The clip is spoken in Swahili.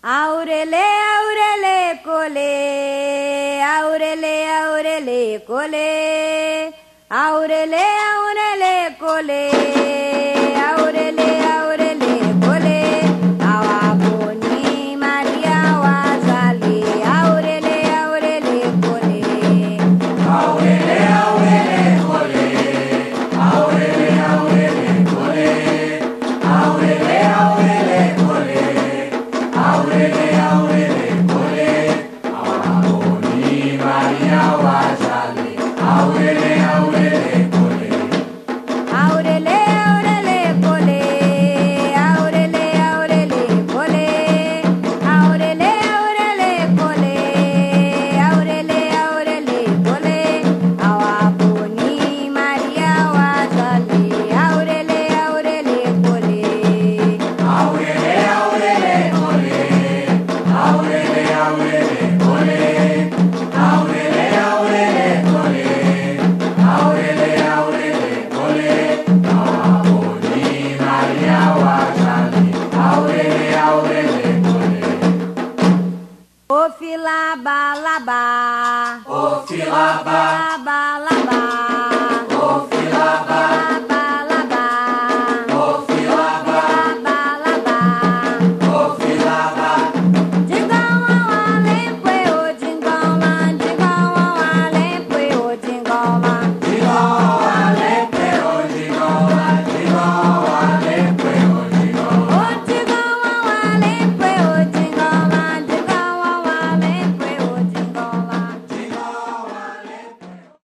Aurele, aurele, cole, aurele, aurele, cole, aurele, aurele, cole, aurele, aurele, cole, awaboni Maria wazali, aurele, aurele, cole, aurele, aurele, cole, aurele, aurele, cole, aurele, aurele, cole. Aurele, aurele, cole, awaboni Maria wazali. Aurele, aurele, cole. aurele, aurele, cole, aurele, aurele, cole, aurele, aurele, cole, aurele, aurele, cole, awaboni Maria wazali, aurele, aurele, cole. Aurele, aurele, cole, aurele, aurele, cole, aurele, aurele, cole, aurele, aurele, cole, awaboni Maria wazali. Aurele, aurele, cole. O filaba laba, O filaba, laba